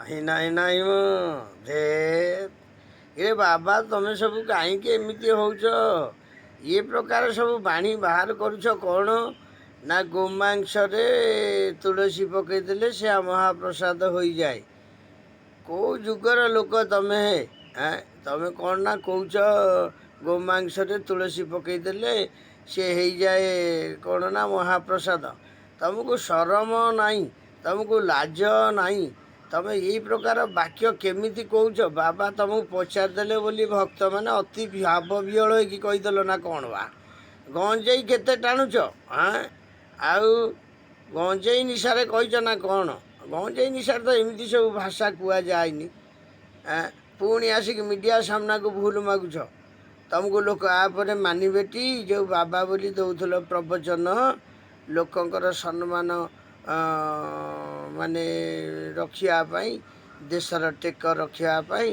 ହିନା ହିନା ହିମ ଦେ ଏ ବାବା ତମେ ସବୁ କାହିଁକି ଏମିତି ହେଉଛ? ଏ ପ୍ରକାର ସବୁ ବାଣୀ ବାହାର କରୁଛ କ'ଣ? ନା ଗୋମାଂସରେ ତୁଳସୀ ପକାଇଦେଲେ ସେ ମହାପ୍ରସାଦ ହୋଇଯାଏ। କେଉଁ ଯୁଗର ଲୋକ ତମେ? ତମେ କ'ଣ ନା କହୁଛ ଗୋମାଂସରେ ତୁଳସୀ ପକାଇଦେଲେ ସେ ହେଇଯାଏ କ'ଣ ନା ମହାପ୍ରସାଦ। ତମକୁ ଶରମ ନାହିଁ? ତମକୁ ଲାଜ ନାହିଁ? ତମେ ଏଇ ପ୍ରକାର ବାକ୍ୟ କେମିତି କହୁଛ? ବାବା ତମକୁ ପଚାରିଦେଲେ ବୋଲି ଭକ୍ତମାନେ ଅତି ଭାବ ବିହଳ ହେଇକି କହିଦେଲ ନା କ'ଣ ବା? ଗଞ୍ଜେଇ କେତେ ଟାଣୁଛ? ଆଉ ଗଞ୍ଜେଇ ନିଶାରେ କହିଛ ନା କ'ଣ? ଗଞ୍ଜେଇ ନିଶାରେ ତ ଏମିତି ସବୁ ଭାଷା କୁହାଯାଏନି। ପୁଣି ଆସିକି ମିଡ଼ିଆ ସାମ୍ନାକୁ ଭୁଲ ମାଗୁଛ। ତମକୁ ଲୋକ ଆପରେ ମାନିବେଟି? ଯେଉଁ ବାବା ବୋଲି ଦେଉଥିଲ ପ୍ରବଚନ, ଲୋକଙ୍କର ସମ୍ମାନ ମାନେ ରଖିବା ପାଇଁ, ଦେଶର ଟେକ ରଖିବା ପାଇଁ,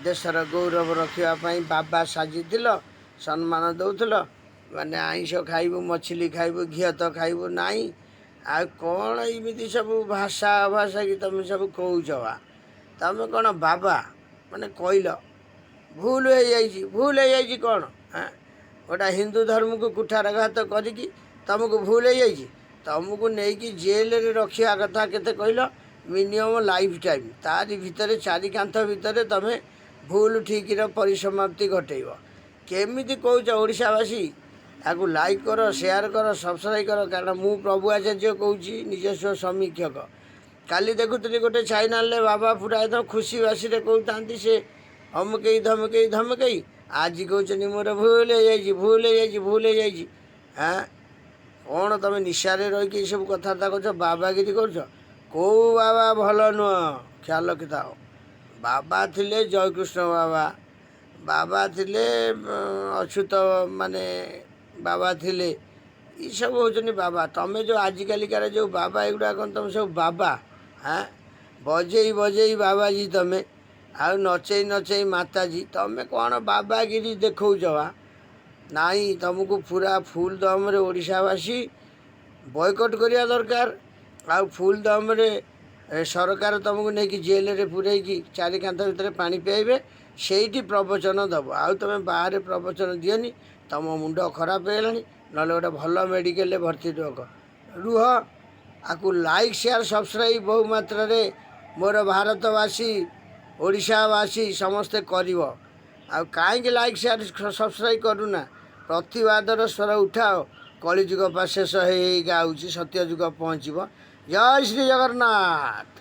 ଦେଶର ଗୌରବ ରଖିବା ପାଇଁ ବାବା ସାଜିଥିଲ, ସମ୍ମାନ ଦେଉଥିଲ। ମାନେ ଆଇଁଷ ଖାଇବୁ, ମଛଲି ଖାଇବୁ, ଘିଅ ତ ଖାଇବୁ ନାହିଁ। ଆଉ କ'ଣ ଏମିତି ସବୁ ଭାଷା ଅଭାଷା କି ତମେ ସବୁ କହୁଛ ବା? ତମେ କ'ଣ ବାବା? ମାନେ କହିଲ ଭୁଲ ହେଇଯାଇଛି। ଭୁଲ ହେଇଯାଇଛି କ'ଣ? ଗୋଟା ହିନ୍ଦୁ ଧର୍ମକୁ କୁଠାରଘାତ କରିକି ତମକୁ ଭୁଲ ହେଇଯାଇଛି। ତମକୁ ନେଇକି ଜେଲରେ ରଖିବା କଥା କେତେ କହିଲ? Minimum life time. ତାରି ଭିତରେ, ଚାରି କାନ୍ଥ ଭିତରେ ତମେ ଭୁଲ ଠିକ୍ର ପରିସମାପ୍ତି ଘଟେଇବ। କେମିତି କହୁଛ ଓଡ଼ିଶାବାସୀ? ତାକୁ ଲାଇକ୍ କର, ସେୟାର କର, ସବସ୍କ୍ରାଇବ୍ କର। କାରଣ ମୁଁ ପ୍ରଭୁ ଆଚାର୍ଯ୍ୟ କହୁଛି, ନିଜସ୍ୱ ସମୀକ୍ଷକ। କାଲି ଦେଖୁଥିଲି ଗୋଟେ ଚ୍ୟାନେଲରେ ବାବା ପୁରା ଏକଦମ ଖୁସି ବାସିରେ କହୁଥାନ୍ତି, ସେ ଅମକେଇ ଧମକେଇ ଧମକେଇ ଆଜି କହୁଛନ୍ତି ମୋର ଭୁଲ ହେଇଯାଇଛି, ଭୁଲ ହେଇଯାଇଛି, ଭୁଲ ହେଇଯାଇଛି। କ'ଣ ତମେ ନିଶାରେ ରହିକି ଏସବୁ କଥାବାର୍ତ୍ତା କରୁଛ? ବାବାଗିରି କରୁଛ? କେଉଁ ବାବା ଭଲ ନୁହଁ, ଖ୍ୟାଲ ରଖିଥାଅ। ବାବା ଥିଲେ ଜୟକୃଷ୍ଣ ବାବା, ବାବା ଥିଲେ ଅଚ୍ୟୁତ, ମାନେ ବାବା ଥିଲେ। ଏସବୁ ହେଉଛନ୍ତି ବାବା। ତମେ ଯେଉଁ ଆଜିକାଲିକାର ଯେଉଁ ବାବା, ଏଗୁଡ଼ା କ'ଣ ତମେ ସବୁ ବାବା? ବଜେଇ ବଜେଇ ବାବାଜୀ ତମେ, ଆଉ ନଚେଇ ନଚେଇ ମାତାଜୀ। ତମେ କ'ଣ ବାବାଗିରି ଦେଖାଉଛ ବା? ନାଇଁ, ତମକୁ ପୁରା ଫୁଲ୍ ଦମରେ ଓଡ଼ିଶାବାସୀ ବୟକଟ୍ କରିବା ଦରକାର। ଆଉ ଫୁଲ୍ ଦମରେ ସରକାର ତମକୁ ନେଇକି ଜେଲରେ ପୁରେଇକି ଚାରି କାନ୍ଥ ଭିତରେ ପାଣି ପିଆଇବେ, ସେଇଠି ପ୍ରବଚନ ଦେବ। ଆଉ ତମେ ବାହାରେ ପ୍ରବଚନ ଦିଅନି। ତମ ମୁଣ୍ଡ ଖରାପ ହେଇଗଲାଣି। ନହେଲେ ଗୋଟେ ଭଲ ମେଡ଼ିକାଲରେ ଭର୍ତ୍ତି ରୁହ। ଆକୁ ଲାଇକ୍, ସେୟାର, ସବସ୍କ୍ରାଇବ୍ ବହୁ ମାତ୍ରାରେ ମୋର ଭାରତବାସୀ, ଓଡ଼ିଶାବାସୀ ସମସ୍ତେ କରିବ। ଆଉ କାହିଁକି ଲାଇକ୍, ସେୟାର, ସବସ୍କ୍ରାଇବ୍ କରୁନା? ପ୍ରତିବାଦର ସ୍ୱର ଉଠାଅ। କଳିଯୁଗ ପା ଶେଷ ହେଇ ଗାଉଛି, ସତ୍ୟଯୁଗ ପହଞ୍ଚିବ। ଜୟ ଶ୍ରୀ ଜଗନ୍ନାଥ।